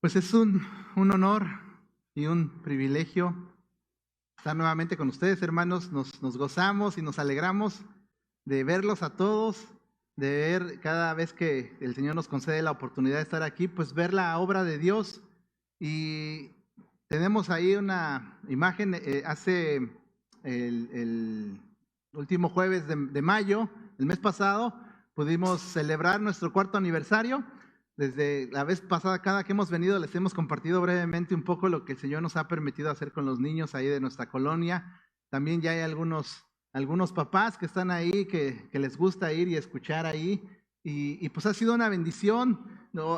Pues es un honor y un privilegio estar nuevamente con ustedes, hermanos. Nos gozamos y nos alegramos de verlos a todos, de ver cada vez que el Señor nos concede la oportunidad de estar aquí, pues ver la obra de Dios. Y tenemos ahí una imagen, hace el último jueves de mayo, el mes pasado, pudimos celebrar nuestro 4º aniversario. Desde la vez pasada, cada que hemos venido, les hemos compartido brevemente un poco lo que el Señor nos ha permitido hacer con los niños ahí de nuestra colonia. También ya hay algunos papás que están ahí, que les gusta ir y escuchar ahí. Y pues ha sido una bendición.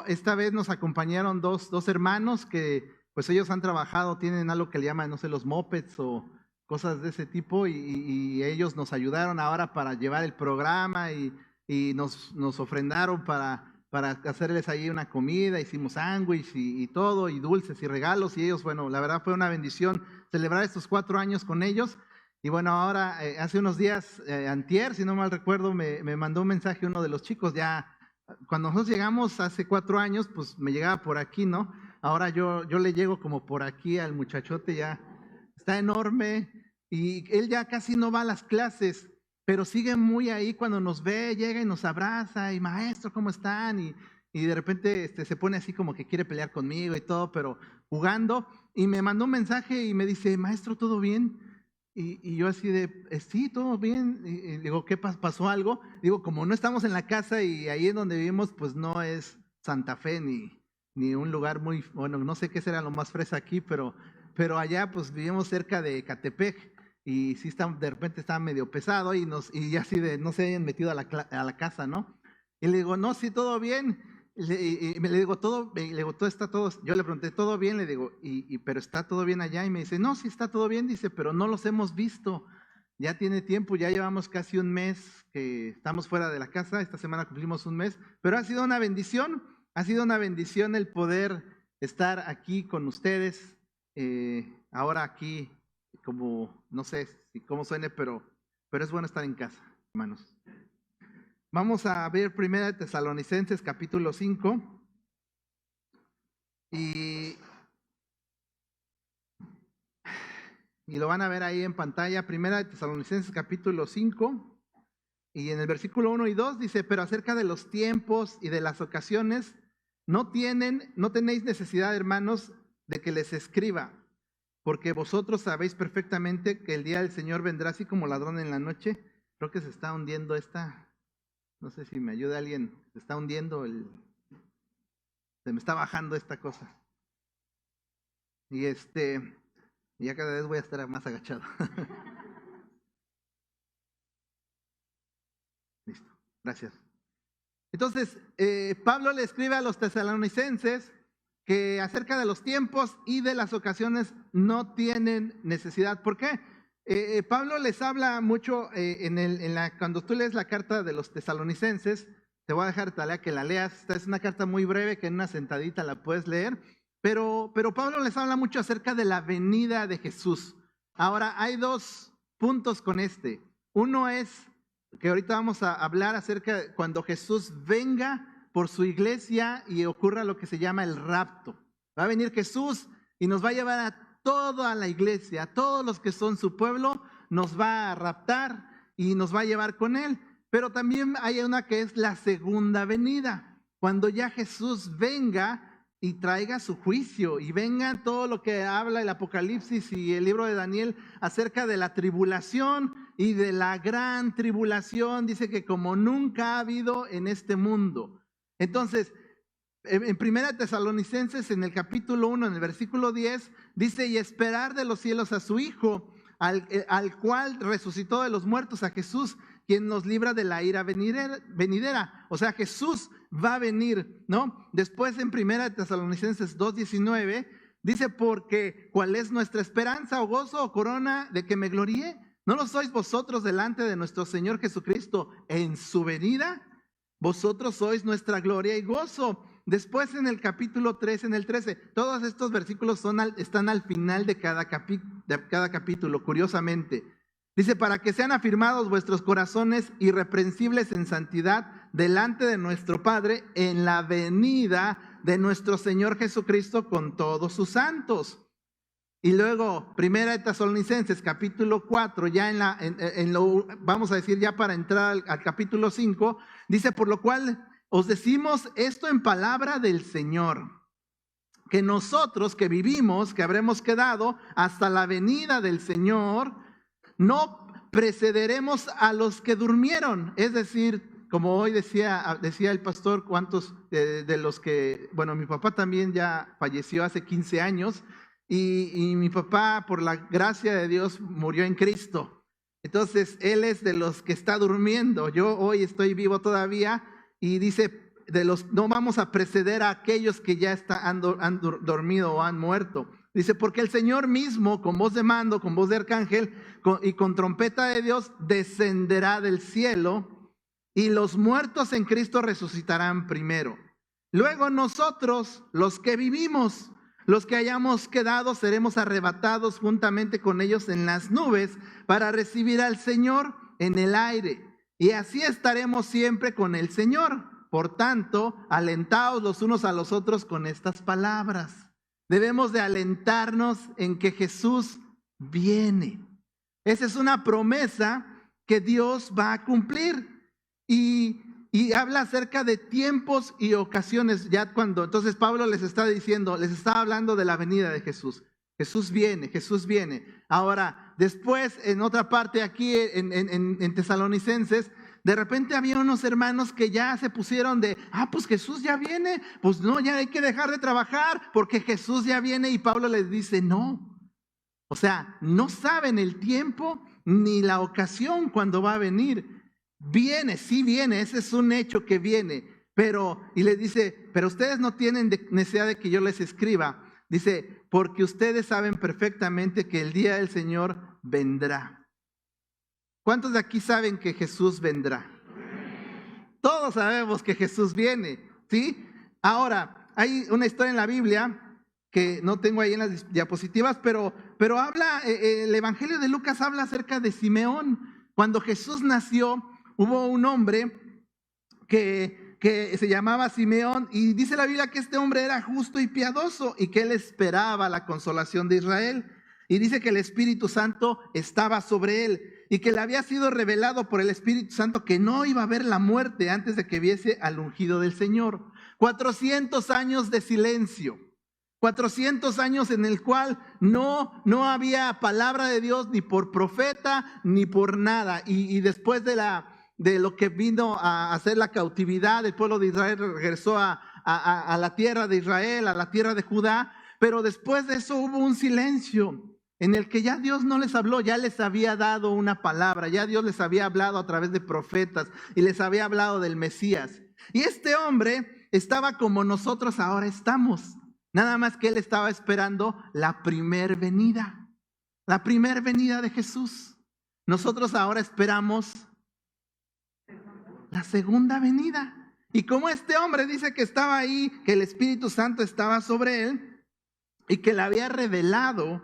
Esta vez nos acompañaron dos hermanos que pues ellos han trabajado, tienen algo que le llaman, no sé, los mopeds o cosas de ese tipo. Y ellos nos ayudaron ahora para llevar el programa y nos ofrendaron para hacerles ahí una comida, hicimos sándwich y todo, y dulces y regalos, y ellos, bueno, la verdad fue una bendición celebrar estos 4 años con ellos. Y bueno, ahora, hace unos días, antier, si no mal recuerdo, me mandó un mensaje uno de los chicos. Ya, cuando nosotros llegamos hace 4 años, pues me llegaba por aquí, ¿no? Ahora yo le llego como por aquí al muchachote, ya está enorme, y él ya casi no va a las clases, pero sigue muy ahí. Cuando nos ve, llega y nos abraza, y maestro, ¿cómo están? Y de repente se pone así como que quiere pelear conmigo y todo, pero jugando. Y me mandó un mensaje y me dice, maestro, ¿todo bien? Y yo así de, sí, todo bien. Y digo, ¿qué pasó algo? Digo, como no estamos en la casa y ahí en donde vivimos, pues no es Santa Fe ni un lugar muy, bueno, no sé qué será lo más fresa aquí, pero allá pues vivimos cerca de Ecatepec. Y sí, de repente estaba medio pesado y así de no se hayan metido a la casa, ¿no? Y le digo, no, sí, todo bien. Y le digo, todo está todo. Yo le pregunté, ¿todo bien? Le digo, pero está todo bien allá. Y me dice, no, sí está todo bien, dice, pero no los hemos visto. Ya tiene tiempo, ya llevamos casi un mes que estamos fuera de la casa. Esta semana cumplimos un mes, pero ha sido una bendición el poder estar aquí con ustedes, ahora aquí. Como, no sé si cómo suene, pero es bueno estar en casa, hermanos. Vamos a ver 1 Tesalonicenses capítulo 5 y lo van a ver ahí en pantalla. 1 Tesalonicenses capítulo 5 y en el versículo 1 y 2 dice, pero acerca de los tiempos y de las ocasiones no tenéis necesidad, hermanos, de que les escriba, porque vosotros sabéis perfectamente que el día del Señor vendrá así como ladrón en la noche. Creo que se está hundiendo no sé si me ayuda alguien, se está hundiendo se me está bajando esta cosa. Y ya cada vez voy a estar más agachado. Listo, gracias. Entonces, Pablo le escribe a los tesalonicenses que acerca de los tiempos y de las ocasiones no tienen necesidad. ¿Por qué? Pablo les habla mucho cuando tú lees la carta de los tesalonicenses. Te voy a dejar tarea que la leas. Esta es una carta muy breve que en una sentadita la puedes leer, pero Pablo les habla mucho acerca de la venida de Jesús. Ahora, hay 2 puntos con este. Uno es que ahorita vamos a hablar acerca de cuando Jesús venga por su iglesia y ocurra lo que se llama el rapto. Va a venir Jesús y nos va a llevar a toda la iglesia, a todos los que son su pueblo, nos va a raptar y nos va a llevar con él. Pero también hay una que es la segunda venida, cuando ya Jesús venga y traiga su juicio y venga todo lo que habla el Apocalipsis y el libro de Daniel acerca de la tribulación y de la gran tribulación. Dice que como nunca ha habido en este mundo. Entonces, en 1 Tesalonicenses, en el capítulo 1, en el versículo 10, dice, y esperar de los cielos a su Hijo, al cual resucitó de los muertos, a Jesús, quien nos libra de la ira venidera. O sea, Jesús va a venir, ¿no? Después en 1 Tesalonicenses 2:19, dice, porque ¿cuál es nuestra esperanza o gozo o corona de que me gloríe? ¿No lo sois vosotros delante de nuestro Señor Jesucristo en su venida? Vosotros sois nuestra gloria y gozo. Después en el capítulo 3, en el 13, todos estos versículos están al final de cada capítulo, curiosamente. Dice, para que sean afirmados vuestros corazones irreprensibles en santidad delante de nuestro Padre en la venida de nuestro Señor Jesucristo con todos sus santos. Y luego, Primera de Tesalonicenses, capítulo 4, ya vamos a decir ya para entrar al capítulo 5, dice: por lo cual os decimos esto en palabra del Señor, que nosotros que vivimos, que habremos quedado hasta la venida del Señor, no precederemos a los que durmieron. Es decir, como hoy decía el pastor, cuántos de los que, bueno, mi papá también ya falleció hace 15 años, y mi papá, por la gracia de Dios, murió en Cristo. Entonces, él es de los que está durmiendo. Yo hoy estoy vivo todavía, y dice, no vamos a preceder a aquellos que ya han dormido o han muerto. Dice, porque el Señor mismo, con voz de mando, con voz de arcángel y con trompeta de Dios, descenderá del cielo, y los muertos en Cristo resucitarán primero. Luego nosotros, los que vivimos, los que hayamos quedado, seremos arrebatados juntamente con ellos en las nubes para recibir al Señor en el aire. Y así estaremos siempre con el Señor. Por tanto, alentaos los unos a los otros con estas palabras. Debemos de alentarnos en que Jesús viene. Esa es una promesa que Dios va a cumplir. Y habla acerca de tiempos y ocasiones. Entonces Pablo les está hablando de la venida de Jesús. Jesús viene, Jesús viene. Ahora, después, en otra parte aquí en Tesalonicenses, de repente había unos hermanos que ya se pusieron pues Jesús ya viene, pues no, ya hay que dejar de trabajar porque Jesús ya viene. Y Pablo les dice, no. O sea, no saben el tiempo ni la ocasión cuando va a venir. Viene, sí viene, ese es un hecho que viene. Y les dice, pero ustedes no tienen necesidad de que yo les escriba. Dice, porque ustedes saben perfectamente que el día del Señor vendrá. ¿Cuántos de aquí saben que Jesús vendrá? Todos sabemos que Jesús viene, ¿sí? Ahora, hay una historia en la Biblia que no tengo ahí en las diapositivas, pero habla, el Evangelio de Lucas habla acerca de Simeón. Cuando Jesús nació, hubo un hombre que se llamaba Simeón, y dice la Biblia que este hombre era justo y piadoso y que él esperaba la consolación de Israel. Y dice que el Espíritu Santo estaba sobre él y que le había sido revelado por el Espíritu Santo que no iba a ver la muerte antes de que viese al ungido del Señor. 400 años de silencio, 400 años en el cual no había palabra de Dios ni por profeta ni por nada. Y después de lo que vino a hacer la cautividad, el pueblo de Israel regresó a la tierra de Israel, a la tierra de Judá. Pero después de eso hubo un silencio en el que ya Dios no les habló, ya les había dado una palabra, ya Dios les había hablado a través de profetas y les había hablado del Mesías. Y este hombre estaba como nosotros ahora estamos, nada más que él estaba esperando la primer venida de Jesús. Nosotros ahora esperamos la segunda venida. Y como este hombre dice que estaba ahí, que el Espíritu Santo estaba sobre él y que le había revelado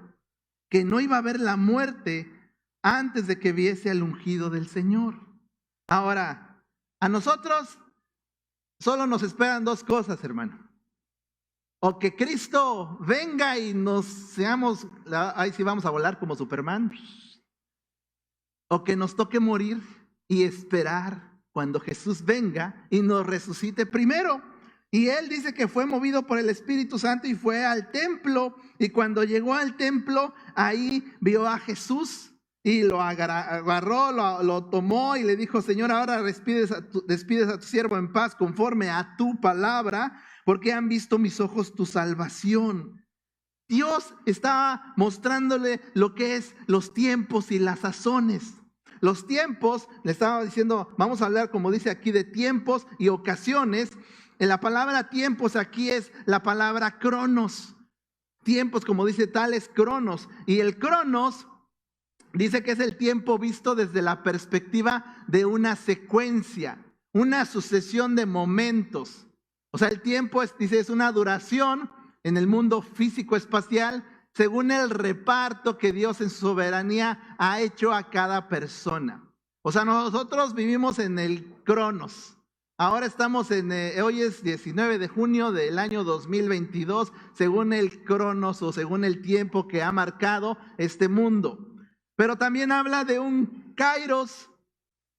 que no iba a haber la muerte antes de que viese al ungido del Señor. Ahora, a nosotros solo nos esperan dos cosas, hermano. O que Cristo venga y ahí sí vamos a volar como Superman. O que nos toque morir y esperar cuando Jesús venga y nos resucite primero. Y él dice que fue movido por el Espíritu Santo y fue al templo. Y cuando llegó al templo, ahí vio a Jesús y lo agarró, lo tomó y le dijo: Señor, ahora despides a tu siervo en paz conforme a tu palabra, porque han visto mis ojos tu salvación. Dios estaba mostrándole lo que es los tiempos y las sazones. Los tiempos, le estaba diciendo, vamos a hablar, como dice aquí, de tiempos y ocasiones. En la palabra tiempos aquí es la palabra cronos. Tiempos, como dice, tales cronos. Y el cronos dice que es el tiempo visto desde la perspectiva de una secuencia, una sucesión de momentos. O sea, el tiempo es una duración en el mundo físico-espacial según el reparto que Dios en su soberanía ha hecho a cada persona. O sea, nosotros vivimos en el cronos. Ahora estamos hoy es 19 de junio del año 2022, según el cronos o según el tiempo que ha marcado este mundo. Pero también habla de un kairos,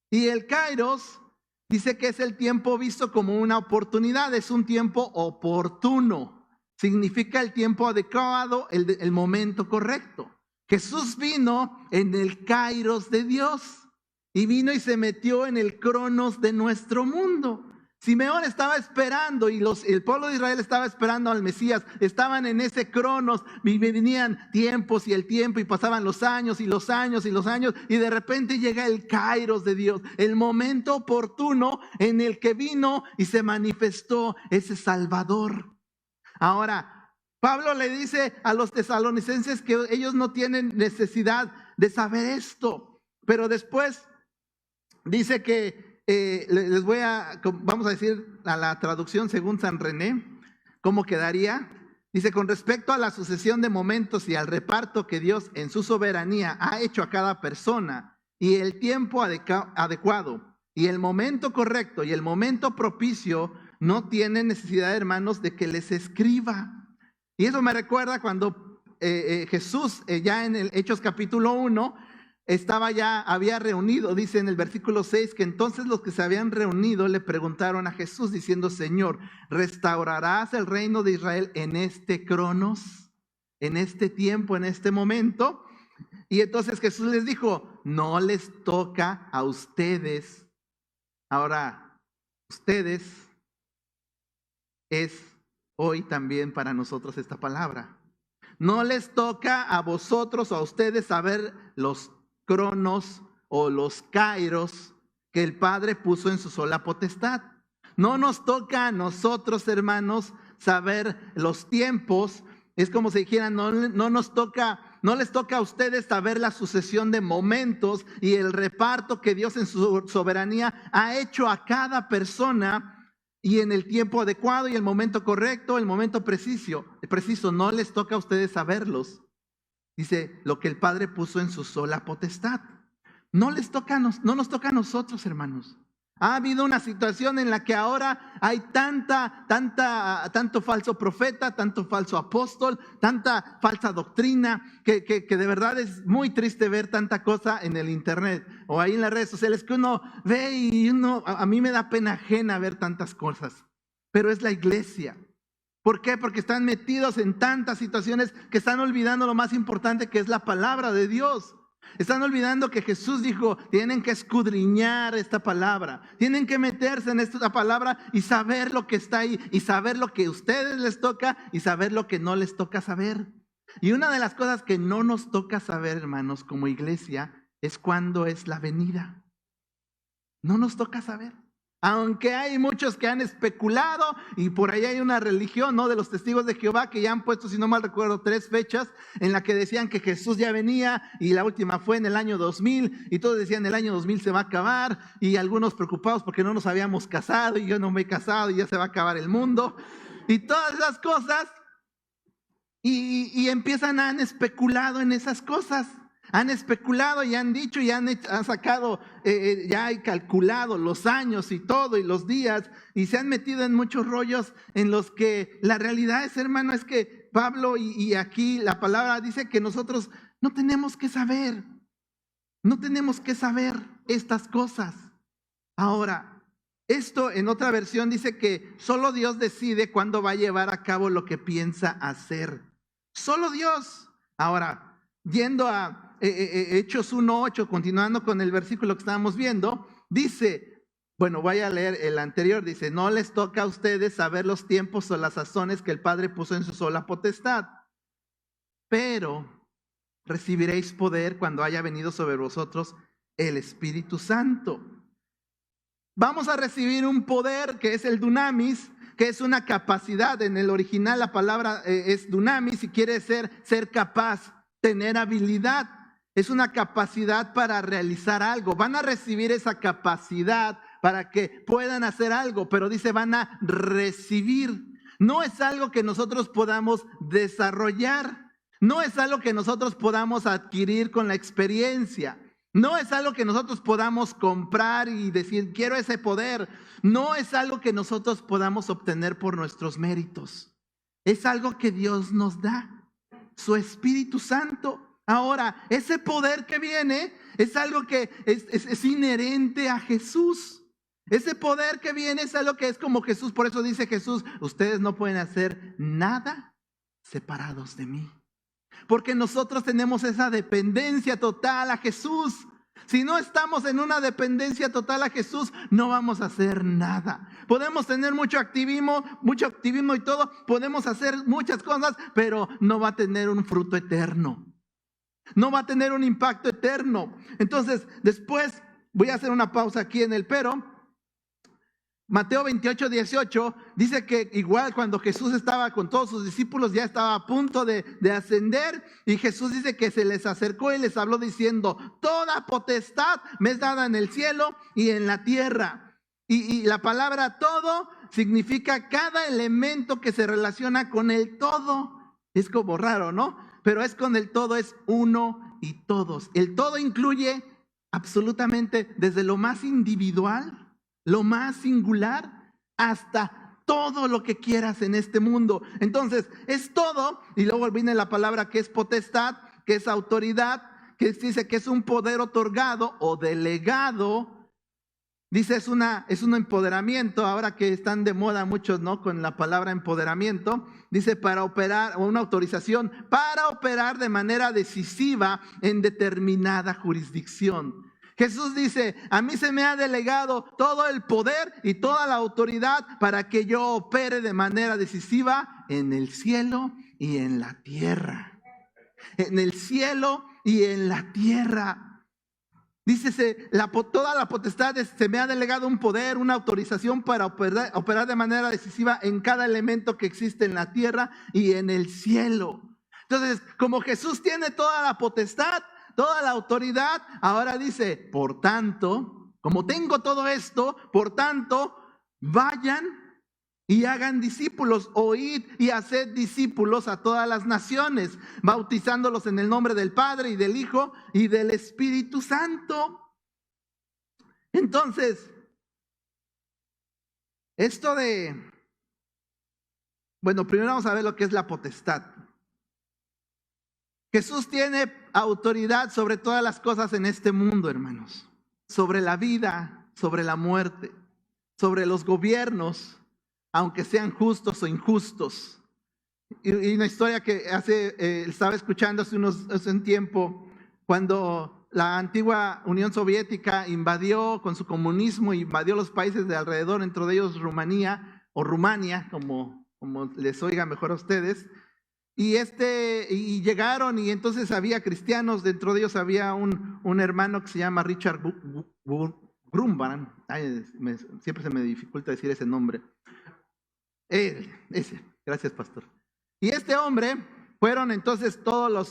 y el kairos dice que es el tiempo visto como una oportunidad, es un tiempo oportuno. Significa el tiempo adecuado, el momento correcto. Jesús vino en el kairos de Dios. Y vino y se metió en el cronos de nuestro mundo. Simeón estaba esperando y el pueblo de Israel estaba esperando al Mesías. Estaban en ese cronos, venían tiempos y el tiempo y pasaban los años y los años y los años. Y de repente llega el kairos de Dios, el momento oportuno en el que vino y se manifestó ese Salvador. Ahora, Pablo le dice a los tesalonicenses que ellos no tienen necesidad de saber esto. Pero después dice que vamos a decir a la traducción según San René, ¿cómo quedaría? Dice, con respecto a la sucesión de momentos y al reparto que Dios en su soberanía ha hecho a cada persona, y el tiempo adecuado, y el momento correcto, y el momento propicio, no tienen necesidad, hermanos, de que les escriba. Y eso me recuerda cuando Jesús, ya en el Hechos capítulo 1, había reunido, dice en el versículo 6, que entonces los que se habían reunido le preguntaron a Jesús diciendo, Señor, ¿restaurarás el reino de Israel en este cronos, en este tiempo, en este momento? Y entonces Jesús les dijo, no les toca a ustedes. Ahora, ustedes es hoy también para nosotros esta palabra. No les toca a vosotros o a ustedes saber los cronos o los kairos que el Padre puso en su sola potestad. No nos toca a nosotros, hermanos, saber los tiempos. Es como si dijeran, no les toca a ustedes saber la sucesión de momentos y el reparto que Dios en su soberanía ha hecho a cada persona, y en el tiempo adecuado y el momento correcto, el momento preciso. No les toca a ustedes saberlos. Dice, lo que el Padre puso en su sola potestad. No nos toca a nosotros, hermanos. Ha habido una situación en la que ahora hay tanto falso profeta, tanto falso apóstol, tanta falsa doctrina, que de verdad es muy triste ver tanta cosa en el internet o ahí en las redes sociales que uno ve y a mí me da pena ajena ver tantas cosas. Pero es la iglesia. ¿Por qué? Porque están metidos en tantas situaciones que están olvidando lo más importante, que es la palabra de Dios. Están olvidando que Jesús dijo, tienen que escudriñar esta palabra, tienen que meterse en esta palabra y saber lo que está ahí, y saber lo que a ustedes les toca y saber lo que no les toca saber. Y una de las cosas que no nos toca saber, hermanos, como iglesia, es cuándo es la venida. No nos toca saber. Aunque hay muchos que han especulado, y por ahí hay una religión, ¿no?, de los testigos de Jehová, que ya han puesto, si no mal recuerdo, 3 fechas en la que decían que Jesús ya venía, y la última fue en el año 2000, y todos decían el año 2000 se va a acabar, y algunos preocupados porque no nos habíamos casado, y yo no me he casado, y ya se va a acabar el mundo, y todas esas cosas, y han especulado en esas cosas. Han especulado y han dicho y han sacado, ya hay calculado los años y todo y los días, y se han metido en muchos rollos en los que la realidad es, hermano, es que Pablo y aquí la palabra dice que nosotros no tenemos que saber estas cosas. Ahora, esto en otra versión dice que solo Dios decide cuándo va a llevar a cabo lo que piensa hacer. Solo Dios. Ahora, yendo a Hechos 1:8, continuando con el versículo que estábamos viendo, dice, bueno, voy a leer el anterior, dice, no les toca a ustedes saber los tiempos o las sazones que el Padre puso en su sola potestad, pero recibiréis poder cuando haya venido sobre vosotros el Espíritu Santo. Vamos a recibir un poder que es el dunamis, que es una capacidad. En el original la palabra es dunamis y quiere ser capaz, tener habilidad. Es una capacidad para realizar algo. Van a recibir esa capacidad para que puedan hacer algo, pero dice van a recibir. No es algo que nosotros podamos desarrollar. No es algo que nosotros podamos adquirir con la experiencia. No es algo que nosotros podamos comprar y decir, quiero ese poder. No es algo que nosotros podamos obtener por nuestros méritos. Es algo que Dios nos da, su Espíritu Santo. Ahora, ese poder que viene es algo que es inherente a Jesús. Ese poder que viene es algo que es como Jesús. Por eso dice Jesús, ustedes no pueden hacer nada separados de mí. Porque nosotros tenemos esa dependencia total a Jesús. Si no estamos en una dependencia total a Jesús, no vamos a hacer nada. Podemos tener mucho activismo y todo. Podemos hacer muchas cosas, pero no va a tener un fruto eterno. No va a tener un impacto eterno. Entonces, después voy a hacer una pausa aquí en el pero. Mateo 28, 18 dice que igual cuando Jesús estaba con todos sus discípulos, ya estaba a punto de ascender, y Jesús dice que se les acercó y les habló diciendo, toda potestad me es dada en el cielo y en la tierra. Y la palabra todo significa cada elemento que se relaciona con el todo. Es como raro, ¿no? Pero es con el todo, es uno y todos. El todo incluye absolutamente desde lo más individual, lo más singular, hasta todo lo que quieras en este mundo. Entonces, es todo. Y luego viene la palabra que es potestad, que es autoridad, que dice que es un poder otorgado o delegado. Dice, es un empoderamiento. Ahora que están de moda muchos, ¿no?, con la palabra empoderamiento. Dice, para operar, o una autorización para operar de manera decisiva en determinada jurisdicción. Jesús dice, a mí se me ha delegado todo el poder y toda la autoridad para que yo opere de manera decisiva en el cielo y en la tierra. En el cielo y en la tierra. Dícese, toda la potestad se me ha delegado un poder, una autorización para operar de manera decisiva en cada elemento que existe en la tierra y en el cielo. Entonces, como Jesús tiene toda la potestad, toda la autoridad, ahora dice, por tanto, como tengo todo esto, por tanto, vayan y hagan discípulos, oíd y haced discípulos a todas las naciones, bautizándolos en el nombre del Padre y del Hijo y del Espíritu Santo. Entonces, primero vamos a ver lo que es la potestad. Jesús tiene autoridad sobre todas las cosas en este mundo, hermanos. Sobre la vida, sobre la muerte, sobre los gobiernos, aunque sean justos o injustos. Y una historia que estaba escuchando hace un tiempo, cuando la antigua Unión Soviética invadió con su comunismo, invadió los países de alrededor, entre ellos Rumanía, o Rumania, como les oiga mejor a ustedes. Y llegaron, y entonces había cristianos, dentro de ellos había un hermano que se llama Richard Grumban. Siempre se me dificulta decir ese nombre. Gracias, pastor. Y este hombre, fueron entonces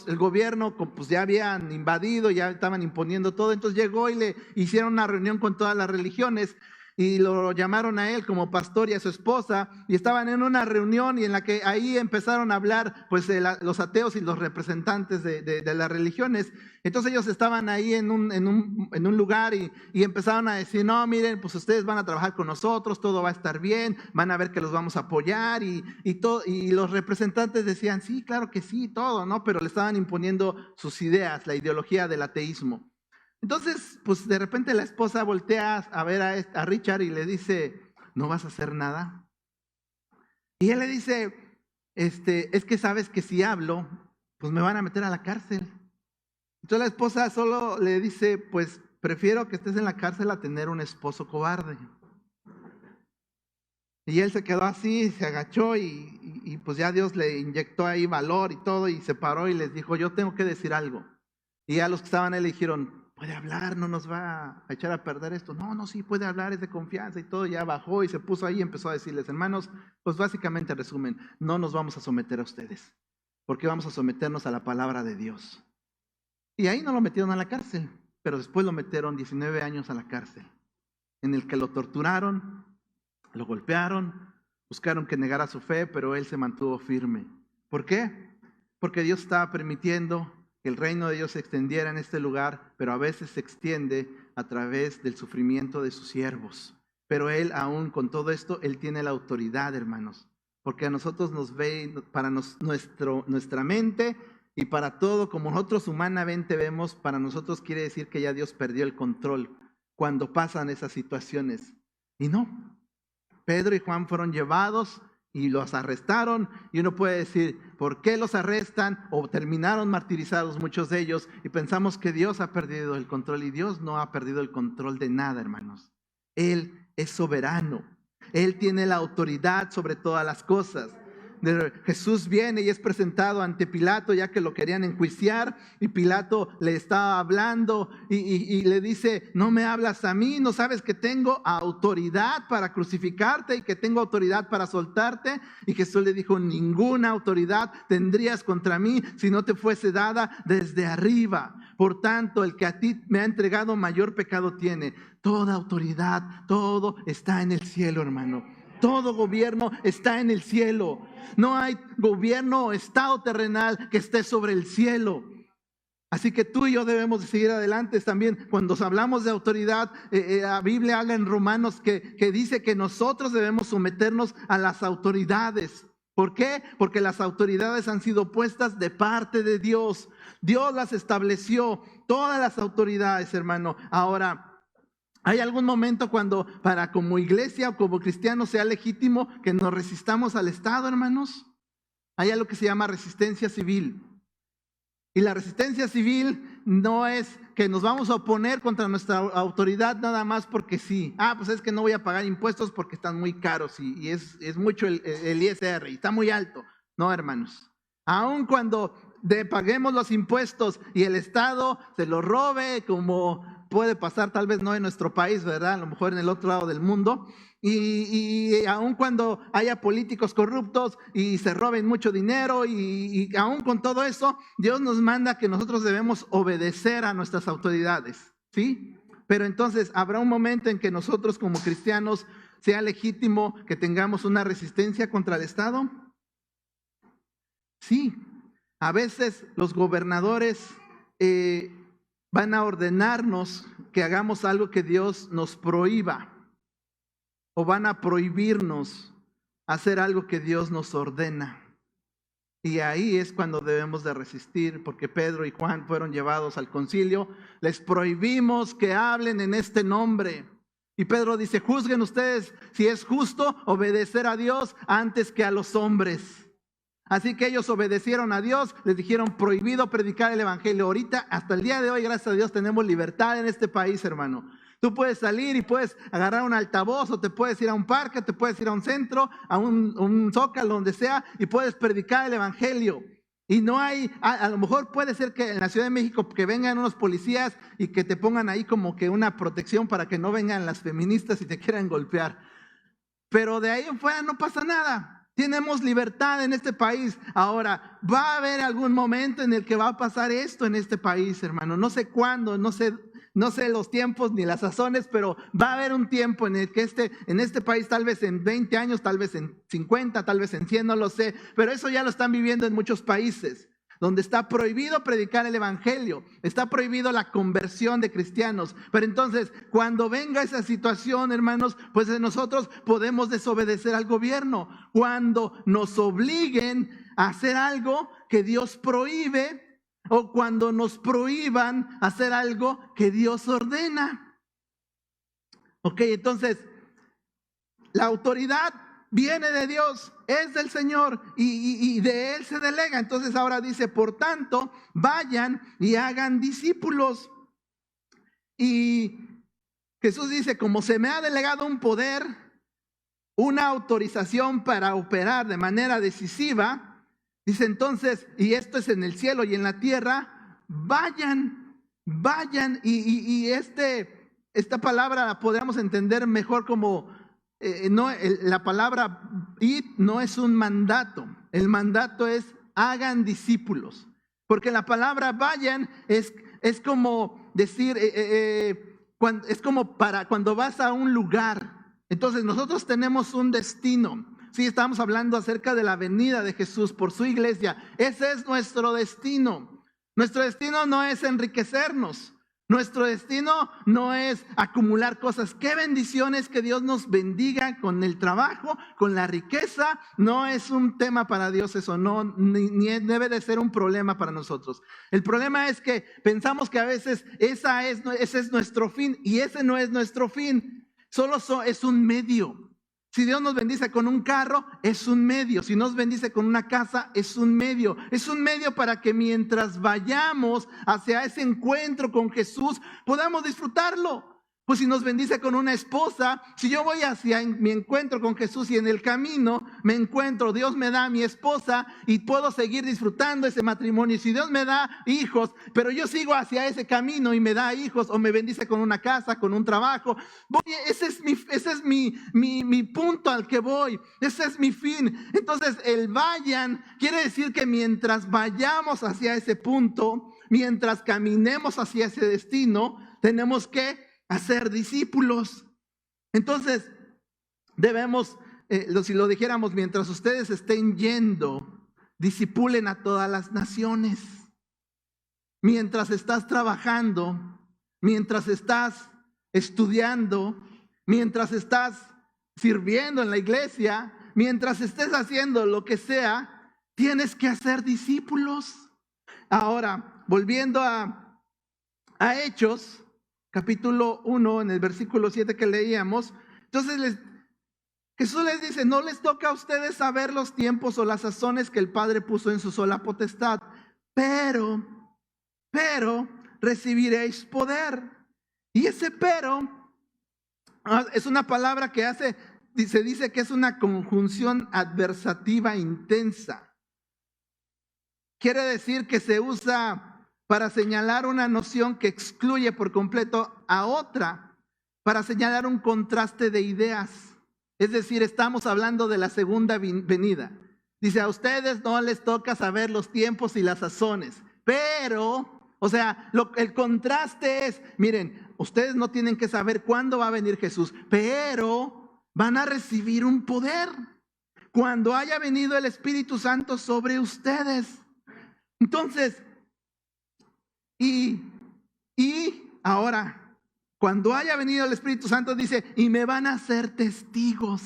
el gobierno, pues ya habían invadido, ya estaban imponiendo todo, entonces llegó y le hicieron una reunión con todas las religiones. Y lo llamaron a él como pastor y a su esposa, y estaban en una reunión y en la que ahí empezaron a hablar pues los ateos y los representantes de las religiones. Entonces ellos estaban ahí en un lugar y empezaron a decir, no, miren, pues ustedes van a trabajar con nosotros, todo va a estar bien, van a ver que los vamos a apoyar y los representantes decían, sí, claro que sí, todo, ¿no? Pero le estaban imponiendo sus ideas, la ideología del ateísmo. Entonces, pues de repente la esposa voltea a ver a Richard y le dice, ¿no vas a hacer nada? Y él le dice, es que sabes que si hablo, pues me van a meter a la cárcel. Entonces la esposa solo le dice, pues prefiero que estés en la cárcel a tener un esposo cobarde. Y él se quedó así, se agachó y pues ya Dios le inyectó ahí valor y todo, y se paró y les dijo, yo tengo que decir algo. Y a los que estaban ahí le dijeron, puede hablar, no nos va a echar a perder esto. No, sí puede hablar, es de confianza y todo. Ya bajó y se puso ahí y empezó a decirles, hermanos, pues básicamente resumen, no nos vamos a someter a ustedes, porque vamos a someternos a la palabra de Dios. Y ahí no lo metieron a la cárcel, pero después lo metieron 19 años a la cárcel, en el que lo torturaron, lo golpearon, buscaron que negara su fe, pero él se mantuvo firme. ¿Por qué? Porque Dios estaba permitiendo que el reino de Dios se extendiera en este lugar, pero a veces se extiende a través del sufrimiento de sus siervos. Pero Él, aún con todo esto, Él tiene la autoridad, hermanos, porque a nosotros nos ve, para nuestra mente y para todo, como nosotros humanamente vemos, para nosotros quiere decir que ya Dios perdió el control cuando pasan esas situaciones. Y no, Pedro y Juan fueron llevados y los arrestaron, y uno puede decir, ¿por qué los arrestan? O terminaron martirizados muchos de ellos, y pensamos que Dios ha perdido el control, y Dios no ha perdido el control de nada, hermanos. Él es soberano, Él tiene la autoridad sobre todas las cosas. Jesús viene y es presentado ante Pilato ya que lo querían enjuiciar, y Pilato le estaba hablando y le dice, no me hablas a mí, no sabes que tengo autoridad para crucificarte y que tengo autoridad para soltarte. Y Jesús le dijo, ninguna autoridad tendrías contra mí si no te fuese dada desde arriba. Por tanto, el que a ti me ha entregado mayor pecado tiene. Toda autoridad, todo está en el cielo, hermano. Todo gobierno está en el cielo. No hay gobierno o estado terrenal que esté sobre el cielo. Así que tú y yo debemos de seguir adelante también. Cuando hablamos de autoridad, la Biblia habla en Romanos que dice que nosotros debemos someternos a las autoridades. ¿Por qué? Porque las autoridades han sido puestas de parte de Dios. Dios las estableció, todas las autoridades, hermano. Ahora, ¿hay algún momento cuando para como iglesia o como cristianos sea legítimo que nos resistamos al Estado, hermanos? Hay algo que se llama resistencia civil. Y la resistencia civil no es que nos vamos a oponer contra nuestra autoridad nada más porque sí. Pues es que no voy a pagar impuestos porque están muy caros y es mucho el ISR y está muy alto. No, hermanos. Aun cuando paguemos los impuestos y el Estado se los robe, como puede pasar tal vez no en nuestro país, ¿verdad? A lo mejor en el otro lado del mundo. Y aun cuando haya políticos corruptos y se roben mucho dinero y aun con todo eso, Dios nos manda que nosotros debemos obedecer a nuestras autoridades, ¿sí? Pero entonces, ¿habrá un momento en que nosotros como cristianos sea legítimo que tengamos una resistencia contra el Estado? Sí. A veces los gobernadores van a ordenarnos que hagamos algo que Dios nos prohíba, o van a prohibirnos hacer algo que Dios nos ordena. Y ahí es cuando debemos de resistir, porque Pedro y Juan fueron llevados al concilio. Les prohibimos que hablen en este nombre. Y Pedro dice, juzguen ustedes si es justo obedecer a Dios antes que a los hombres. Así que ellos obedecieron a Dios, les dijeron prohibido predicar el evangelio. Ahorita, hasta el día de hoy, gracias a Dios, tenemos libertad en este país, hermano. Tú puedes salir y puedes agarrar un altavoz, o te puedes ir a un parque, te puedes ir a un centro, a un zócalo, donde sea, y puedes predicar el evangelio. Y no hay, a lo mejor puede ser que en la Ciudad de México que vengan unos policías y que te pongan ahí como que una protección para que no vengan las feministas y te quieran golpear. Pero de ahí en fuera no pasa nada. Tenemos libertad en este país. Ahora, va a haber algún momento en el que va a pasar esto en este país, hermano. No sé cuándo, no sé los tiempos ni las sazones, pero va a haber un tiempo en el que en este país, tal vez en 20 años, tal vez en 50, tal vez en 100, no lo sé, pero eso ya lo están viviendo en muchos países, donde está prohibido predicar el evangelio, está prohibido la conversión de cristianos. Pero entonces, cuando venga esa situación, hermanos, pues nosotros podemos desobedecer al gobierno. Cuando nos obliguen a hacer algo que Dios prohíbe, o cuando nos prohíban hacer algo que Dios ordena. Ok, entonces, la autoridad viene de Dios, es del Señor y de Él se delega. Entonces ahora dice, por tanto, vayan y hagan discípulos. Y Jesús dice, como se me ha delegado un poder, una autorización para operar de manera decisiva, dice entonces, y esto es en el cielo y en la tierra, vayan. Y esta palabra la podríamos entender mejor como, la palabra id no es un mandato. El mandato es hagan discípulos. Porque la palabra vayan es como decir, es como para cuando vas a un lugar. Entonces nosotros tenemos un destino. Sí, estamos hablando acerca de la venida de Jesús por su iglesia. Ese es nuestro destino. Nuestro destino no es enriquecernos. Nuestro destino no es acumular cosas. Qué bendiciones que Dios nos bendiga con el trabajo, con la riqueza. No es un tema para Dios eso, no, ni debe de ser un problema para nosotros. El problema es que pensamos que a veces ese es nuestro fin, y ese no es nuestro fin. Solo es un medio. Si Dios nos bendice con un carro, es un medio. Si nos bendice con una casa, es un medio. Es un medio para que mientras vayamos hacia ese encuentro con Jesús, podamos disfrutarlo. Pues si nos bendice con una esposa, si yo voy hacia mi encuentro con Jesús y en el camino me encuentro, Dios me da a mi esposa y puedo seguir disfrutando ese matrimonio. Si Dios me da hijos, pero yo sigo hacia ese camino y me da hijos, o me bendice con una casa, con un trabajo, ese es mi punto al que voy, ese es mi fin. Entonces el vayan quiere decir que mientras vayamos hacia ese punto, mientras caminemos hacia ese destino, tenemos que hacer discípulos. Entonces debemos, si lo dijéramos, mientras ustedes estén yendo, discipulen a todas las naciones. Mientras estás trabajando, mientras estás estudiando, mientras estás sirviendo en la iglesia, mientras estés haciendo lo que sea, tienes que hacer discípulos. Ahora, volviendo a Hechos capítulo 1, en el versículo 7 que leíamos, entonces Jesús les dice: no les toca a ustedes saber los tiempos o las sazones que el Padre puso en su sola potestad, pero recibiréis poder. Y ese pero es una palabra que se dice que es una conjunción adversativa intensa. Quiere decir que se usa para señalar una noción que excluye por completo a otra, para señalar un contraste de ideas. Es decir, estamos hablando de la segunda venida. Dice: a ustedes no les toca saber los tiempos y las sazones, pero, o sea, el contraste es, miren, ustedes no tienen que saber cuándo va a venir Jesús, pero van a recibir un poder cuando haya venido el Espíritu Santo sobre ustedes. Entonces, y ahora, cuando haya venido el Espíritu Santo, dice: y me van a ser testigos.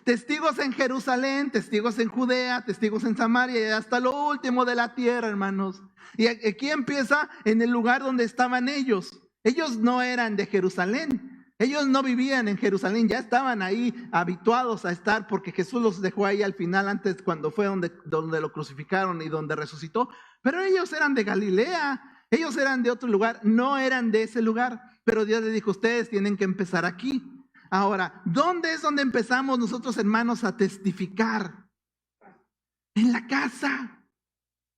Testigos en Jerusalén, testigos en Judea, testigos en Samaria y hasta lo último de la tierra, hermanos. Y aquí empieza en el lugar donde estaban ellos. Ellos no eran de Jerusalén. Ellos no vivían en Jerusalén, ya estaban ahí habituados a estar, porque Jesús los dejó ahí al final, antes, cuando fue donde lo crucificaron y donde resucitó. Pero ellos eran de Galilea. Ellos eran de otro lugar, no eran de ese lugar, pero Dios les dijo: ustedes tienen que empezar aquí. Ahora, ¿dónde es donde empezamos nosotros, hermanos, a testificar? En la casa,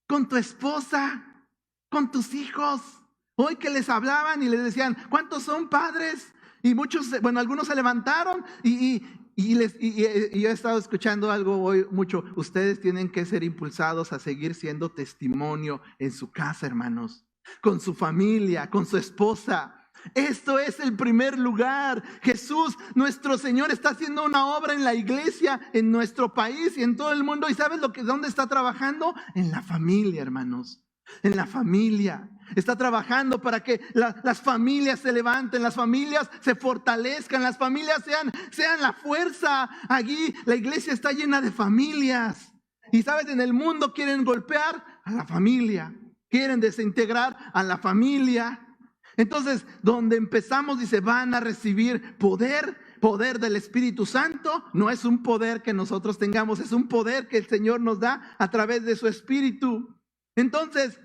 con tu esposa, con tus hijos. Hoy que les hablaban y les decían: ¿cuántos son padres? Y muchos, bueno, algunos se levantaron y yo he estado escuchando algo hoy mucho: ustedes tienen que ser impulsados a seguir siendo testimonio en su casa, hermanos, con su familia, con su esposa. Esto es el primer lugar. Jesús, nuestro Señor, está haciendo una obra en la iglesia, en nuestro país y en todo el mundo. ¿Y sabes dónde está trabajando? En la familia, hermanos. En la familia. Está trabajando para que las familias se levanten, las familias se fortalezcan, las familias sean la fuerza. Allí la iglesia está llena de familias. Y sabes, en el mundo quieren golpear a la familia, quieren desintegrar a la familia. Entonces, donde empezamos, dice: van a recibir poder del Espíritu Santo. No es un poder que nosotros tengamos, es un poder que el Señor nos da a través de su Espíritu. Entonces,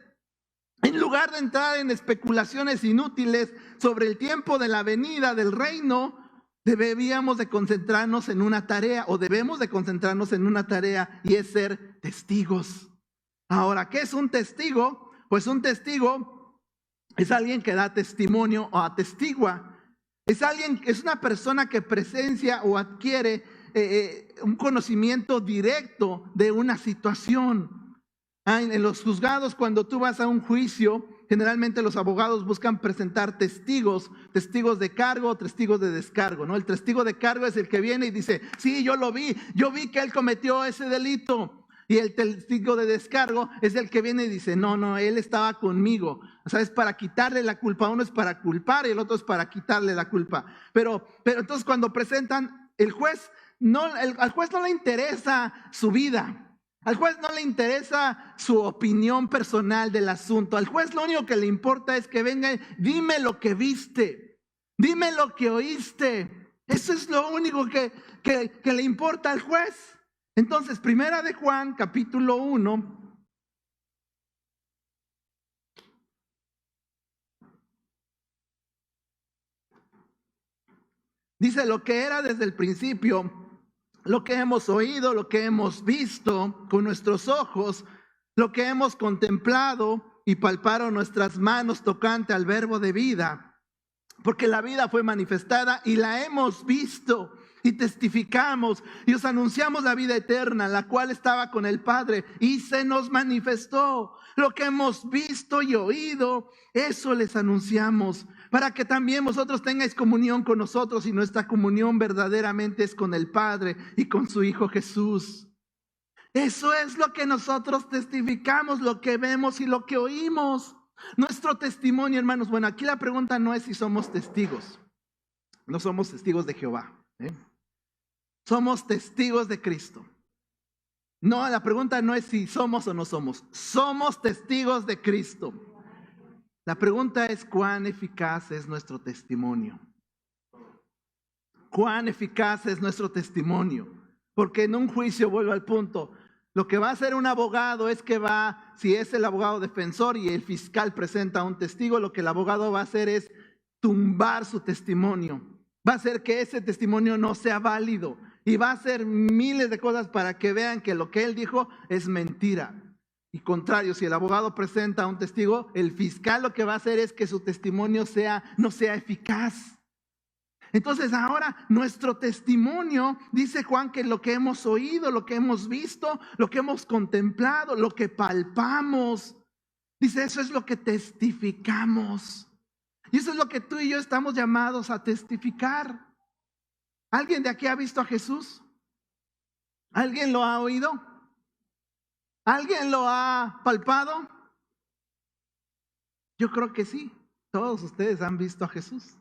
en lugar de entrar en especulaciones inútiles sobre el tiempo de la venida del reino, debemos de concentrarnos en una tarea, y es ser testigos. Ahora, ¿qué es un testigo? Pues un testigo es alguien que da testimonio o atestigua. Es una persona que presencia o adquiere un conocimiento directo de una situación. En los juzgados, cuando tú vas a un juicio, generalmente los abogados buscan presentar testigos de cargo, testigos de descargo, ¿no? El testigo de cargo es el que viene y dice: sí, yo lo vi, que él cometió ese delito. Y el testigo de descargo es el que viene y dice, no, él estaba conmigo. O sea, es para quitarle la culpa. Uno es para culpar y el otro es para quitarle la culpa. Pero entonces cuando presentan, al juez no le interesa su vida. Al juez no le interesa su opinión personal del asunto. Al juez lo único que le importa es que venga y dime lo que viste. Dime lo que oíste. Eso es lo único que le importa al juez. Entonces, primera de Juan, capítulo 1. Dice, lo que era desde el principio, lo que hemos oído, lo que hemos visto con nuestros ojos, lo que hemos contemplado y palparon nuestras manos tocante al verbo de vida, porque la vida fue manifestada y la hemos visto y testificamos y os anunciamos la vida eterna, la cual estaba con el Padre y se nos manifestó. Lo que hemos visto y oído, eso les anunciamos, para que también vosotros tengáis comunión con nosotros, y nuestra comunión verdaderamente es con el Padre y con su Hijo Jesús. Eso es lo que nosotros testificamos, lo que vemos y lo que oímos. Nuestro testimonio, hermanos. Bueno, aquí la pregunta no es si somos testigos. No somos testigos de Jehová, ¿eh? Somos testigos de Cristo. No, la pregunta no es si somos o no somos. Somos testigos de Cristo. La pregunta es cuán eficaz es nuestro testimonio. Cuán eficaz es nuestro testimonio. Porque en un juicio, vuelvo al punto, lo que va a hacer un abogado es que si es el abogado defensor y el fiscal presenta un testigo, lo que el abogado va a hacer es tumbar su testimonio. Va a hacer que ese testimonio no sea válido. Y va a hacer miles de cosas para que vean que lo que él dijo es mentira. Y contrario, si el abogado presenta un testigo, el fiscal lo que va a hacer es que su testimonio no sea eficaz. Entonces ahora nuestro testimonio, dice Juan, que lo que hemos oído, lo que hemos visto, lo que hemos contemplado, lo que palpamos, dice, eso es lo que testificamos. Y eso es lo que tú y yo estamos llamados a testificar. ¿Alguien de aquí ha visto a Jesús? ¿Alguien lo ha oído? ¿Alguien lo ha palpado? Yo creo que sí. Todos ustedes han visto a Jesús.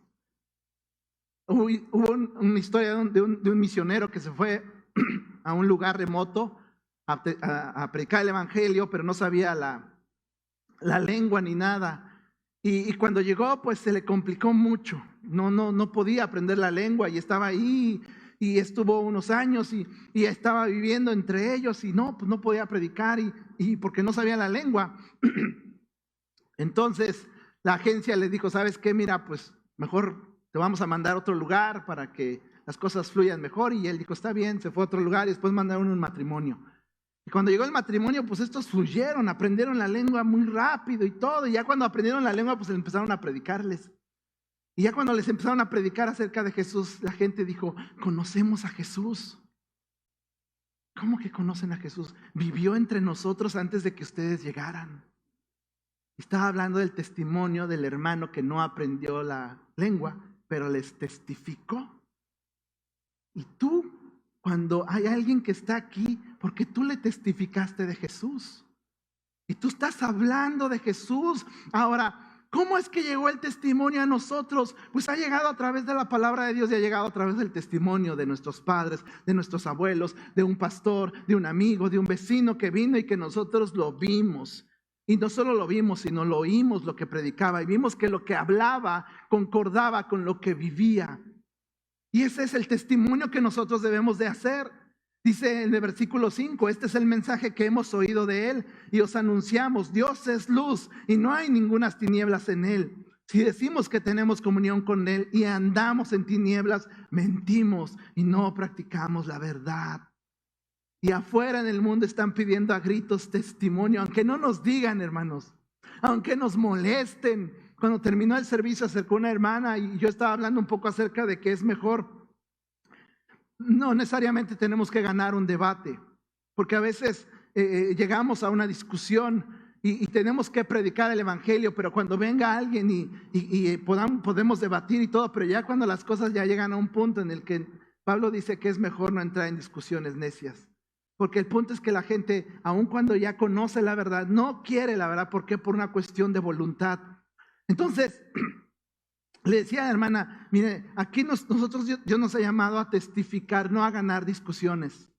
Hubo una historia de un misionero que se fue a un lugar remoto a predicar el evangelio, pero no sabía la lengua ni nada. Y cuando llegó, pues se le complicó mucho. No podía aprender la lengua y estaba ahí y estuvo unos años y estaba viviendo entre ellos y pues no podía predicar y porque no sabía la lengua. Entonces la agencia le dijo, ¿sabes qué? Mira, pues mejor te vamos a mandar a otro lugar para que las cosas fluyan mejor. Y él dijo, está bien, se fue a otro lugar y después mandaron un matrimonio. Y cuando llegó el matrimonio, pues estos fluyeron, aprendieron la lengua muy rápido y todo. Y ya cuando aprendieron la lengua, pues empezaron a predicarles. Y ya cuando les empezaron a predicar acerca de Jesús, la gente dijo, conocemos a Jesús. ¿Cómo que conocen a Jesús? Vivió entre nosotros antes de que ustedes llegaran. Estaba hablando del testimonio del hermano que no aprendió la lengua, pero les testificó. Y tú, cuando hay alguien que está aquí, porque tú le testificaste de Jesús. Y tú estás hablando de Jesús. Ahora, ¿cómo es que llegó el testimonio a nosotros? Pues ha llegado a través de la palabra de Dios y ha llegado a través del testimonio de nuestros padres, de nuestros abuelos, de un pastor, de un amigo, de un vecino que vino y que nosotros lo vimos. Y no solo lo vimos, sino lo oímos lo que predicaba y vimos que lo que hablaba concordaba con lo que vivía. Y ese es el testimonio que nosotros debemos de hacer. Dice en el versículo 5, este es el mensaje que hemos oído de él y os anunciamos, Dios es luz y no hay ningunas tinieblas en él. Si decimos que tenemos comunión con él y andamos en tinieblas, mentimos y no practicamos la verdad. Y afuera en el mundo están pidiendo a gritos testimonio, aunque no nos digan, hermanos, aunque nos molesten. Cuando terminó el servicio acercó una hermana y yo estaba hablando un poco acerca de que es mejor. No necesariamente tenemos que ganar un debate, porque a veces llegamos a una discusión y tenemos que predicar el evangelio, pero cuando venga alguien y podemos debatir y todo, pero ya cuando las cosas ya llegan a un punto en el que Pablo dice que es mejor no entrar en discusiones necias. Porque el punto es que la gente, aun cuando ya conoce la verdad, no quiere la verdad. ¿Por qué? Por una cuestión de voluntad. Entonces, le decía a la hermana, mire, aquí nosotros, Dios nos ha llamado a testificar, no a ganar discusiones.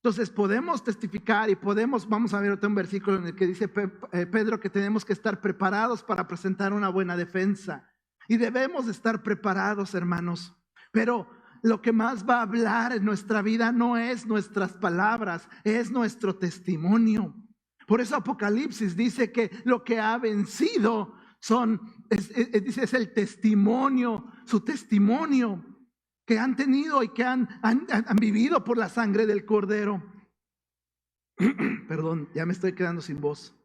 Entonces podemos testificar y vamos a ver otro versículo en el que dice Pedro que tenemos que estar preparados para presentar una buena defensa. Y debemos estar preparados, hermanos. Pero lo que más va a hablar en nuestra vida no es nuestras palabras, es nuestro testimonio. Por eso Apocalipsis dice que lo que ha vencido es el testimonio, su testimonio que han tenido y que han vivido por la sangre del Cordero. Perdón, ya me estoy quedando sin voz.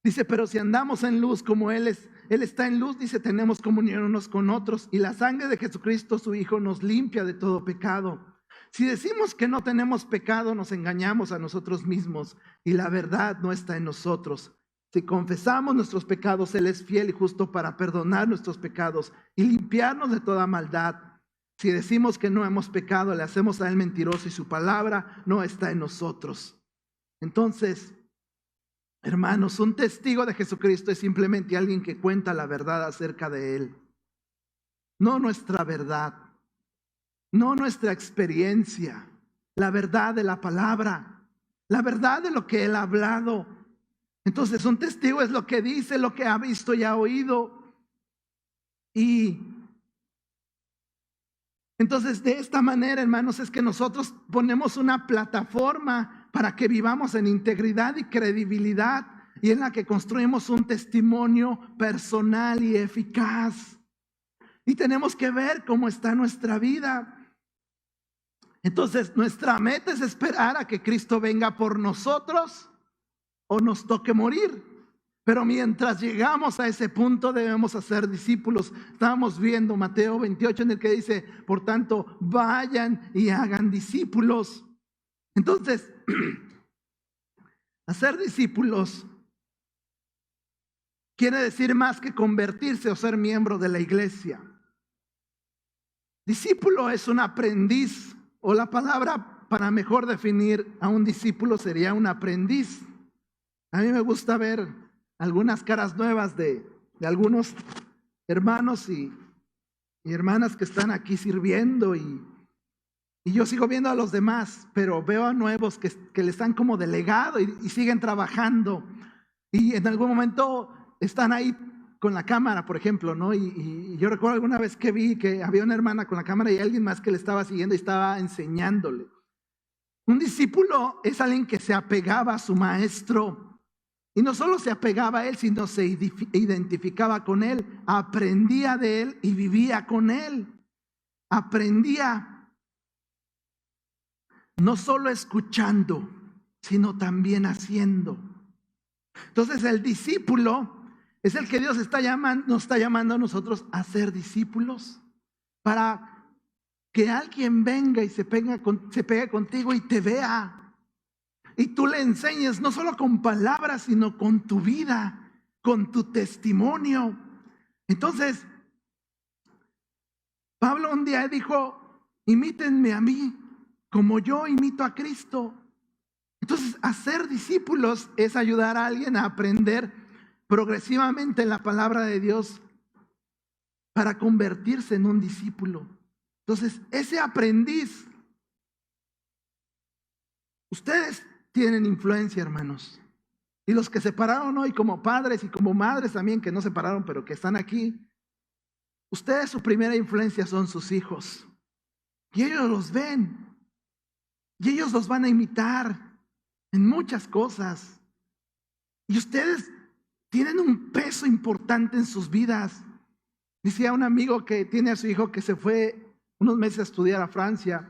Dice, pero si andamos en luz como Él está en luz, dice, tenemos comunión unos con otros y la sangre de Jesucristo, su Hijo, nos limpia de todo pecado. Si decimos que no tenemos pecado, nos engañamos a nosotros mismos y la verdad no está en nosotros. Si confesamos nuestros pecados, Él es fiel y justo para perdonar nuestros pecados y limpiarnos de toda maldad. Si decimos que no hemos pecado, le hacemos a Él mentiroso y su palabra no está en nosotros. Entonces, hermanos, un testigo de Jesucristo es simplemente alguien que cuenta la verdad acerca de Él. No nuestra verdad, no nuestra experiencia, la verdad de la palabra, la verdad de lo que Él ha hablado. Entonces, un testigo es lo que dice, lo que ha visto y ha oído. Y entonces, de esta manera, hermanos, es que nosotros ponemos una plataforma para que vivamos en integridad y credibilidad y en la que construimos un testimonio personal y eficaz. Y tenemos que ver cómo está nuestra vida. Entonces, nuestra meta es esperar a que Cristo venga por nosotros o nos toque morir. Pero mientras llegamos a ese punto debemos hacer discípulos. Estábamos viendo Mateo 28 en el que dice, por tanto, vayan y hagan discípulos. Entonces, hacer discípulos quiere decir más que convertirse o ser miembro de la iglesia. Discípulo es un aprendiz, o la palabra para mejor definir a un discípulo sería un aprendiz. A mí me gusta ver algunas caras nuevas de algunos hermanos y hermanas que están aquí sirviendo y yo sigo viendo a los demás, pero veo a nuevos que les han como delegado y siguen trabajando y en algún momento están ahí con la cámara, por ejemplo, ¿no? Y yo recuerdo alguna vez que vi que había una hermana con la cámara y alguien más que le estaba siguiendo y estaba enseñándole. Un discípulo es alguien que se apegaba a su maestro. Y no solo se apegaba a él, sino se identificaba con él, aprendía de él y vivía con él. Aprendía no solo escuchando, sino también haciendo. Entonces el discípulo es el que Dios nos está llamando a nosotros a ser discípulos, para que alguien venga y se pegue contigo y te vea. Y tú le enseñes no solo con palabras, sino con tu vida, con tu testimonio. Entonces, Pablo un día dijo, imítenme a mí, como yo imito a Cristo. Entonces, hacer discípulos es ayudar a alguien a aprender progresivamente la palabra de Dios para convertirse en un discípulo. Entonces, ese aprendiz, ustedes tienen influencia, hermanos. Y los que se pararon hoy como padres y como madres también, que no se pararon, pero que están aquí, ustedes su primera influencia son sus hijos. Y ellos los ven. Y ellos los van a imitar en muchas cosas. Y ustedes tienen un peso importante en sus vidas. Decía un amigo que tiene a su hijo que se fue unos meses a estudiar a Francia.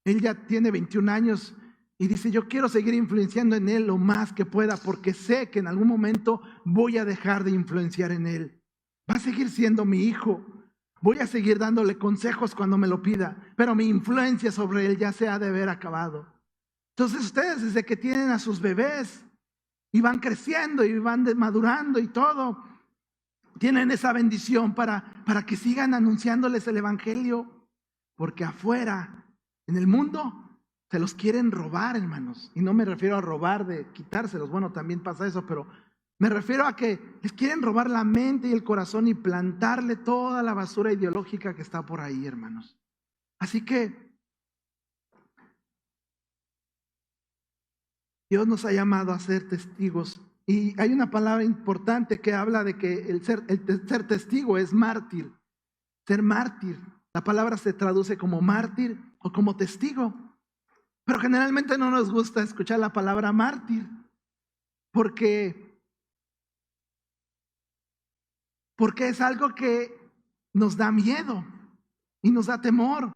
Él ya tiene 21 años. Y dice, yo quiero seguir influenciando en él lo más que pueda porque sé que en algún momento voy a dejar de influenciar en él. Va a seguir siendo mi hijo. Voy a seguir dándole consejos cuando me lo pida, pero mi influencia sobre él ya se ha de haber acabado. Entonces ustedes desde que tienen a sus bebés y van creciendo y van madurando y todo, tienen esa bendición para que sigan anunciándoles el evangelio, porque afuera, en el mundo, Se los quieren robar, hermanos. Y no me refiero a robar de quitárselos. Bueno, también pasa eso, pero me refiero a que les quieren robar la mente y el corazón y plantarle toda la basura ideológica que está por ahí, hermanos. Así que Dios nos ha llamado a ser testigos. Y hay una palabra importante que habla de que el ser testigo es mártir. Ser mártir. La palabra se traduce como mártir o como testigo. Pero generalmente no nos gusta escuchar la palabra mártir. Porque es algo que nos da miedo y nos da temor.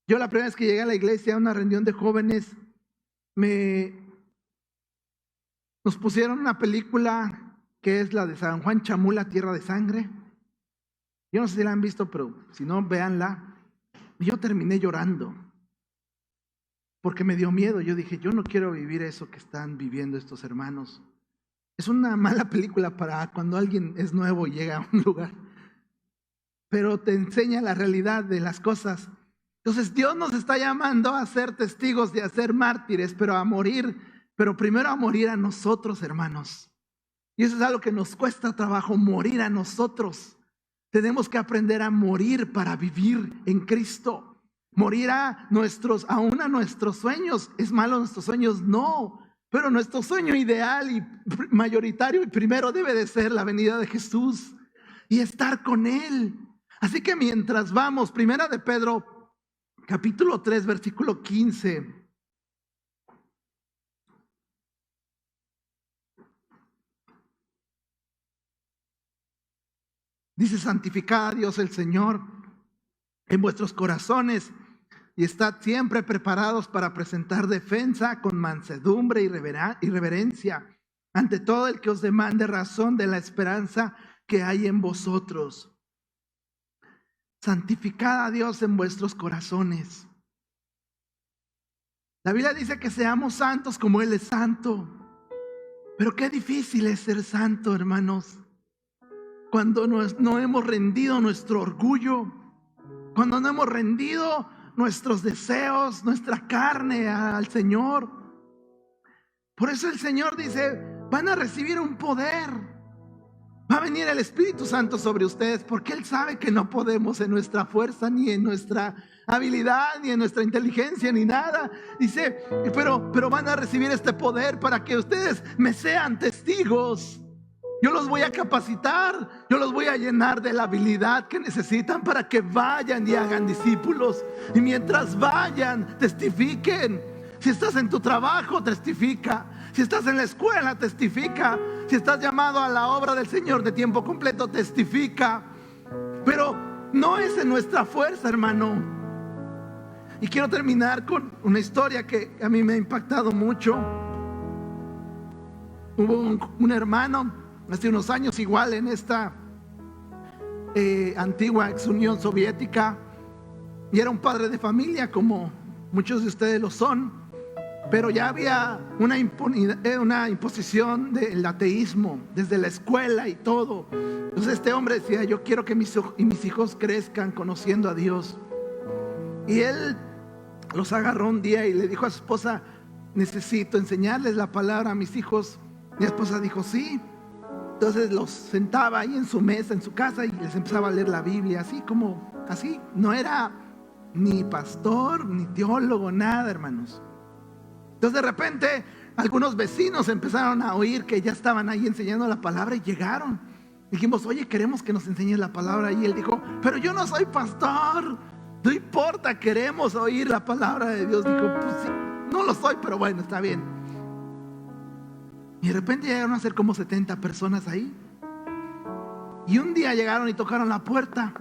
Yo la primera vez que llegué a la iglesia, a una reunión de jóvenes, nos pusieron una película que es la de San Juan Chamula, Tierra de Sangre. Yo no sé si la han visto, pero si no, véanla. Y yo terminé llorando porque me dio miedo. Yo dije, yo no quiero vivir eso que están viviendo estos hermanos. Es una mala película para cuando alguien es nuevo y llega a un lugar, pero te enseña la realidad de las cosas. Entonces Dios nos está llamando a ser testigos, a ser mártires, pero a morir, pero primero a morir a nosotros, hermanos. Y eso es algo que nos cuesta trabajo, morir a nosotros. Tenemos que aprender a morir para vivir en Cristo. Morir aún a nuestros sueños. ¿Es malo nuestros sueños? No. Pero nuestro sueño ideal y mayoritario y primero debe de ser la venida de Jesús y estar con Él. Así que mientras vamos, Primera de Pedro, capítulo 3, versículo 15. Dice, santificad a Dios el Señor en vuestros corazones y estad siempre preparados para presentar defensa con mansedumbre y reverencia ante todo el que os demande razón de la esperanza que hay en vosotros. Santificad a Dios en vuestros corazones. La Biblia dice que seamos santos como Él es santo. Pero qué difícil es ser santo, hermanos. Cuando no hemos rendido nuestro orgullo, cuando no hemos rendido nuestros deseos, nuestra carne al Señor. Por eso el Señor dice, van a recibir un poder. Va a venir el Espíritu Santo sobre ustedes, porque Él sabe que no podemos en nuestra fuerza, ni en nuestra habilidad, ni en nuestra inteligencia, ni nada. Dice, pero van a recibir este poder para que ustedes me sean testigos. Yo los voy a capacitar, yo los voy a llenar de la habilidad que necesitan para que vayan y hagan discípulos. Y mientras vayan, testifiquen. Si estás en tu trabajo, testifica. Si estás en la escuela, testifica. Si estás llamado a la obra del Señor de tiempo completo, testifica. Pero no es en nuestra fuerza, hermano. Y quiero terminar con una historia que a mí me ha impactado mucho. Hubo un hermano hace unos años, igual en esta antigua ex Unión Soviética, y era un padre de familia como muchos de ustedes lo son, pero ya había una imposición del ateísmo desde la escuela y todo. Entonces este hombre decía, yo quiero que mis hijos crezcan conociendo a Dios. Y él los agarró un día y le dijo a su esposa, necesito enseñarles la palabra a mis hijos. Mi esposa dijo, sí. Entonces los sentaba ahí en su mesa, en su casa, y les empezaba a leer la Biblia, así. No era ni pastor, ni teólogo, nada, hermanos. Entonces de repente algunos vecinos empezaron a oír que ya estaban ahí enseñando la palabra y llegaron. Dijimos, oye, queremos que nos enseñes la palabra. Y él dijo, pero yo no soy pastor. No importa, queremos oír la palabra de Dios. Dijo, pues sí, no lo soy, pero bueno, está bien. Y de repente llegaron a ser como 70 personas ahí. Y un día llegaron y tocaron la puerta.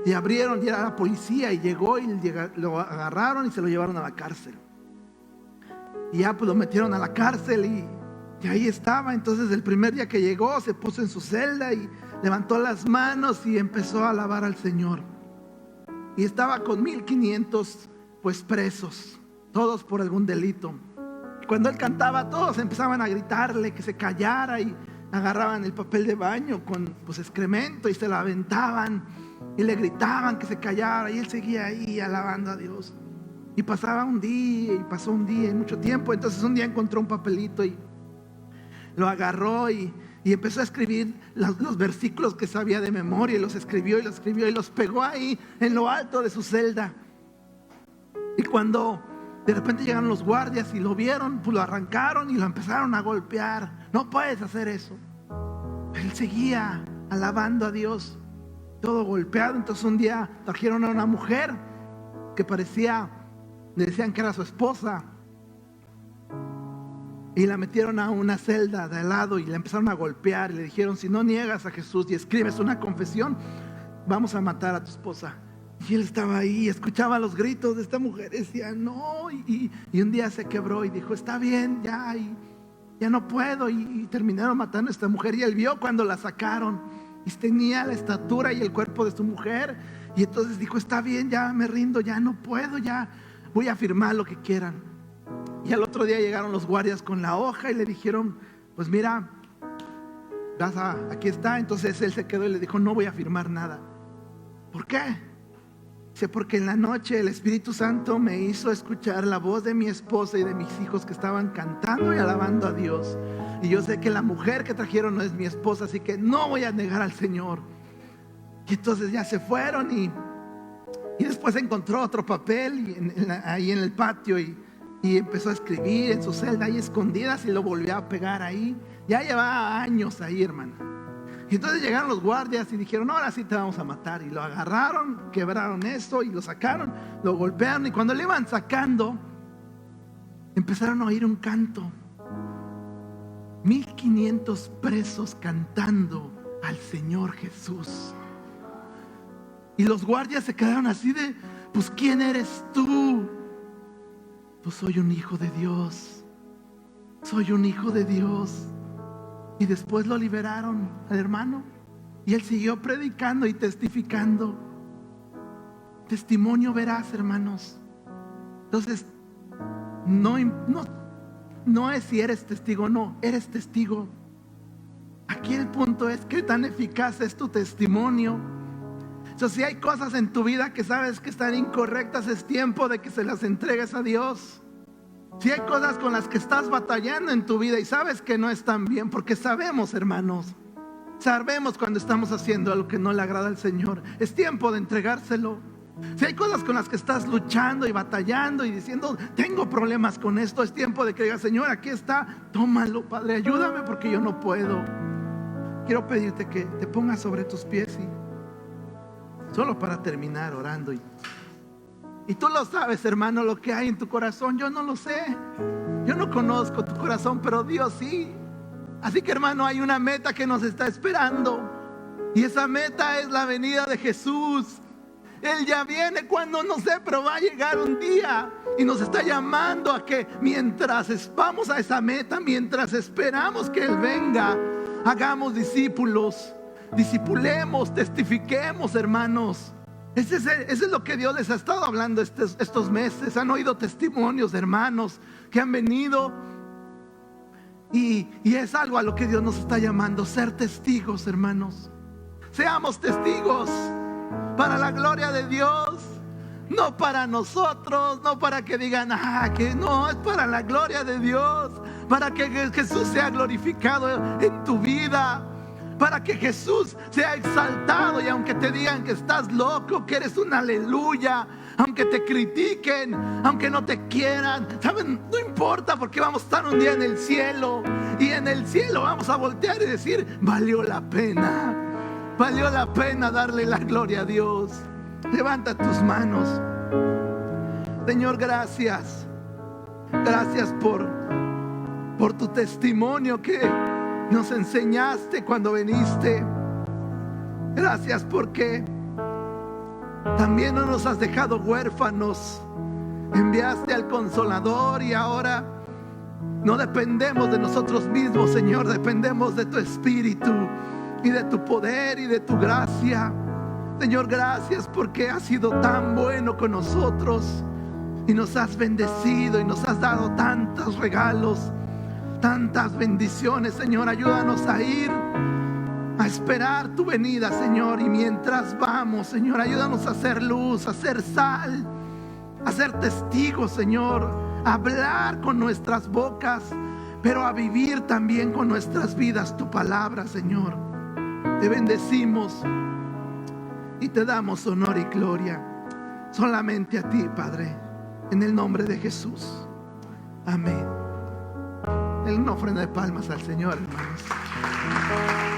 Y abrieron, y era la policía. Y llegó y lo agarraron y se lo llevaron a la cárcel. Y ya pues lo metieron a la cárcel y ahí estaba. Entonces el primer día que llegó se puso en su celda y levantó las manos y empezó a alabar al Señor. Y estaba con 1500 pues presos, todos por algún delito. Cuando él cantaba, todos empezaban a gritarle que se callara y agarraban el papel de baño con pues excremento y se lo aventaban y le gritaban que se callara, y él seguía ahí alabando a Dios. Y pasaba un día y pasó un día y mucho tiempo. Entonces un día encontró un papelito y lo agarró y empezó a escribir los versículos que sabía de memoria. Y los escribió y los pegó ahí en lo alto de su celda. Y cuando de repente llegaron los guardias y lo vieron, pues lo arrancaron y lo empezaron a golpear. No puedes hacer eso. Él seguía alabando a Dios, todo golpeado. Entonces un día trajeron a una mujer que le decían que era su esposa, y la metieron a una celda de al lado y la empezaron a golpear y le dijeron: si no niegas a Jesús y escribes una confesión, vamos a matar a tu esposa. Y él estaba ahí y escuchaba los gritos de esta mujer, decía no, y un día se quebró y dijo: está bien, ya no puedo. Y terminaron matando a esta mujer. Y él vio cuando la sacaron y tenía la estatura y el cuerpo de su mujer. Y entonces dijo: está bien, ya me rindo, ya no puedo, ya voy a firmar lo que quieran. Y al otro día llegaron los guardias con la hoja y le dijeron: pues mira, aquí está. Entonces él se quedó y le dijo: no voy a firmar nada. ¿Por qué? Dice: porque en la noche el Espíritu Santo me hizo escuchar la voz de mi esposa y de mis hijos que estaban cantando y alabando a Dios. Y yo sé que la mujer que trajeron no es mi esposa, así que no voy a negar al Señor. Y entonces ya se fueron y después encontró otro papel ahí en el patio y empezó a escribir en su celda ahí escondidas y lo volvió a pegar ahí. Ya llevaba años ahí, hermano. Y entonces llegaron los guardias y dijeron: ahora sí te vamos a matar. Y lo agarraron, quebraron esto y lo sacaron, lo golpearon. Y cuando le iban sacando, empezaron a oír un canto. 1500 presos cantando al Señor Jesús. Y los guardias se quedaron así de: pues ¿quién eres tú? Pues soy un hijo de Dios. Soy un hijo de Dios. Y después lo liberaron al hermano y él siguió predicando y testificando. Testimonio veraz, hermanos. Entonces no es si eres testigo, no, eres testigo. Aquí el punto es: qué tan eficaz es tu testimonio. Entonces, si hay cosas en tu vida que sabes que están incorrectas, es tiempo de que se las entregues a Dios. Si hay cosas con las que estás batallando en tu vida y sabes que no están bien, porque sabemos, hermanos, sabemos cuando estamos haciendo algo que no le agrada al Señor, es tiempo de entregárselo. Si hay cosas con las que estás luchando y batallando y diciendo: tengo problemas con esto, es tiempo de que digas: Señor, aquí está, tómalo, Padre, ayúdame porque yo no puedo. Quiero pedirte que te pongas sobre tus pies y solo para terminar orando. Y tú lo sabes, hermano, lo que hay en tu corazón. Yo no lo sé. Yo no conozco tu corazón, pero Dios sí. Así que, hermano, hay una meta que nos está esperando. Y esa meta es la venida de Jesús. Él ya viene cuando no sé, pero va a llegar un día. Y nos está llamando a que mientras vamos a esa meta, mientras esperamos que Él venga, hagamos discípulos. Discipulemos, testifiquemos, hermanos. Eso es lo que Dios les ha estado hablando estos meses. Han oído testimonios de hermanos que han venido y es algo a lo que Dios nos está llamando: ser testigos, hermanos. Seamos testigos para la gloria de Dios, no para nosotros, no para que digan que no, es para la gloria de Dios, para que Jesús sea glorificado en tu vida, para que Jesús sea exaltado. Y aunque te digan que estás loco, que eres un aleluya, aunque te critiquen, aunque no te quieran, ¿saben? No importa, porque vamos a estar un día en el cielo. Y en el cielo vamos a voltear y decir: valió la pena. Valió la pena darle la gloria a Dios. Levanta tus manos. Señor, gracias. Gracias por tu testimonio que nos enseñaste cuando viniste. Gracias porque también no nos has dejado huérfanos. Enviaste al Consolador y ahora no dependemos de nosotros mismos, Señor. Dependemos de tu Espíritu y de tu poder y de tu gracia. Señor, gracias porque has sido tan bueno con nosotros y nos has bendecido y nos has dado tantos regalos, tantas bendiciones. Señor, ayúdanos a ir a esperar tu venida, Señor. Y mientras vamos, Señor, ayúdanos a hacer luz, a hacer sal, a ser testigos, Señor, a hablar con nuestras bocas, pero a vivir también con nuestras vidas tu palabra, Señor. Te bendecimos y te damos honor y gloria solamente a ti, Padre, en el nombre de Jesús. Amén. Una ofrenda de palmas al Señor, hermanos.